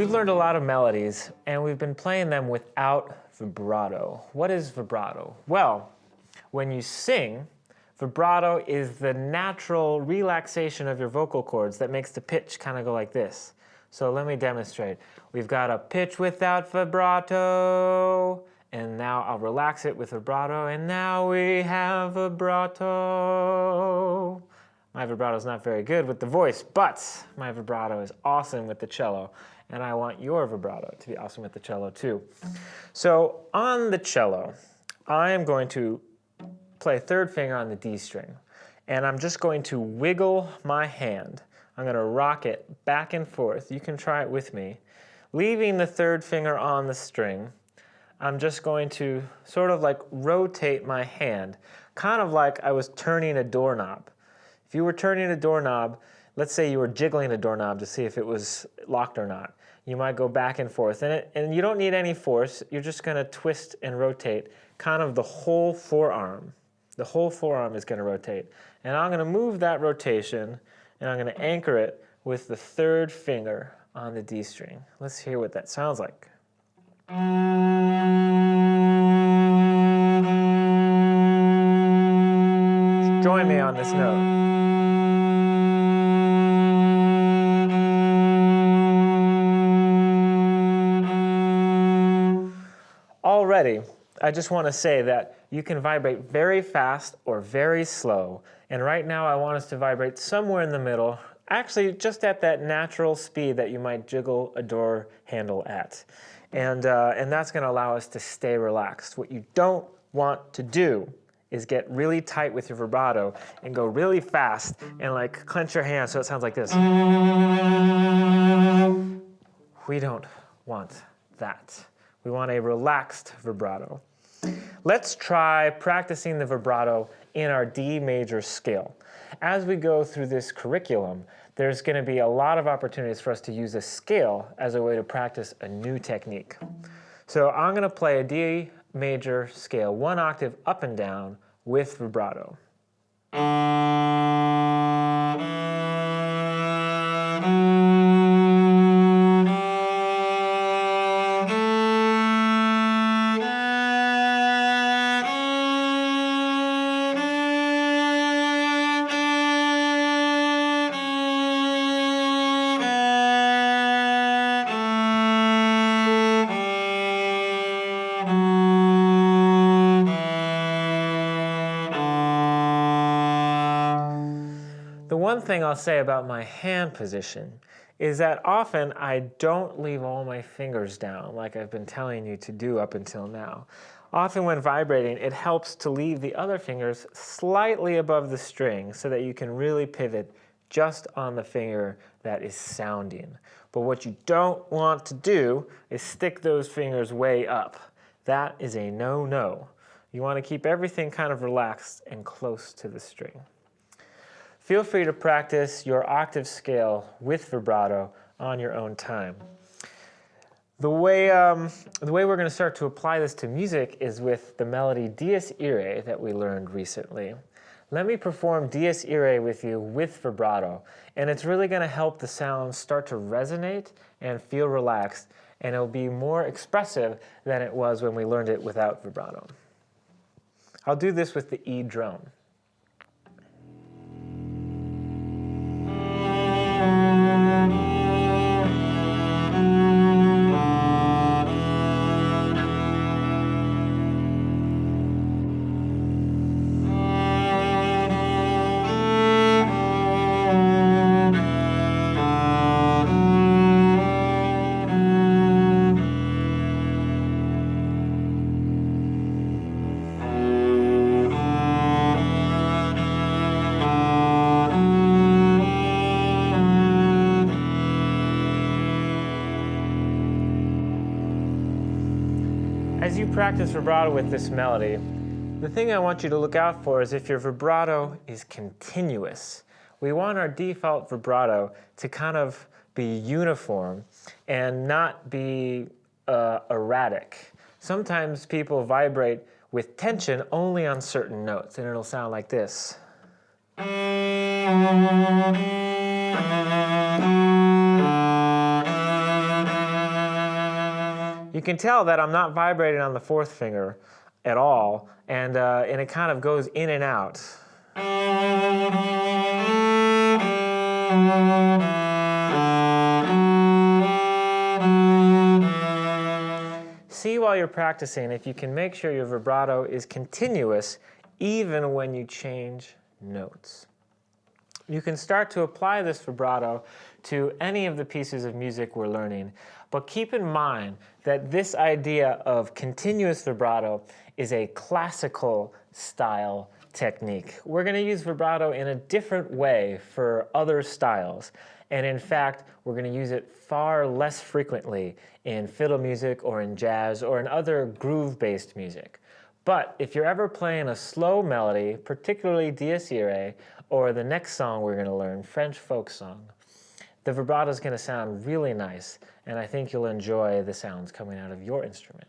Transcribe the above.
We've learned a lot of melodies, and we've been playing them without vibrato. What is vibrato? Well, when you sing, vibrato is the natural relaxation of your vocal cords that makes the pitch kind of go like this. So let me demonstrate. We've got a pitch without vibrato, and now I'll relax it with vibrato, and now we have vibrato. My vibrato is not very good with the voice, but my vibrato is awesome with the cello, and I want your vibrato to be awesome with the cello too. So on the cello, I am going to play third finger on the D string, and I'm just going to wiggle my hand. I'm going to rock it back and forth. You can try it with me. Leaving the third finger on the string, I'm just going to sort of like rotate my hand, kind of like I was turning a doorknob. If you were turning a doorknob, let's say you were jiggling a doorknob to see if it was locked or not. You might go back and forth, and you don't need any force. You're just going to twist and rotate kind of the whole forearm. The whole forearm is going to rotate. And I'm going to move that rotation, and I'm going to anchor it with the third finger on the D string. Let's hear what that sounds like. Join me on this note. Already, I just want to say that you can vibrate very fast or very slow. And right now I want us to vibrate somewhere in the middle, actually just at that natural speed that you might jiggle a door handle at. And that's going to allow us to stay relaxed. What you don't want to do is get really tight with your vibrato and go really fast and like clench your hands so it sounds like this. We don't want that. We want a relaxed vibrato. Let's try practicing the vibrato in our D major scale. As we go through this curriculum, there's going to be a lot of opportunities for us to use a scale as a way to practice a new technique. So I'm going to play a D major scale, one octave up and down with vibrato. The one thing I'll say about my hand position is that often I don't leave all my fingers down like I've been telling you to do up until now. Often when vibrating, it helps to leave the other fingers slightly above the string so that you can really pivot just on the finger that is sounding. But what you don't want to do is stick those fingers way up. That is a no-no. You want to keep everything kind of relaxed and close to the string. Feel free to practice your octave scale with vibrato on your own time. The way we're going to start to apply this to music is with the melody Dies Irae that we learned recently. Let me perform Dies Irae with you with vibrato, and it's really going to help the sound start to resonate and feel relaxed, and it'll be more expressive than it was when we learned it without vibrato. I'll do this with the E drone. As you practice vibrato with this melody, the thing I want you to look out for is if your vibrato is continuous. We want our default vibrato to kind of be uniform and not be erratic. Sometimes people vibrate with tension only on certain notes, and it'll sound like this. You can tell that I'm not vibrating on the fourth finger at all, and it kind of goes in and out. See while you're practicing if you can make sure your vibrato is continuous even when you change notes. You can start to apply this vibrato to any of the pieces of music we're learning, but keep in mind that this idea of continuous vibrato is a classical style technique. We're going to use vibrato in a different way for other styles, and in fact, we're going to use it far less frequently in fiddle music or in jazz or in other groove-based music. But if you're ever playing a slow melody, particularly Dies Irae, or the next song we're going to learn, French folk song, the vibrato is going to sound really nice, and I think you'll enjoy the sounds coming out of your instrument.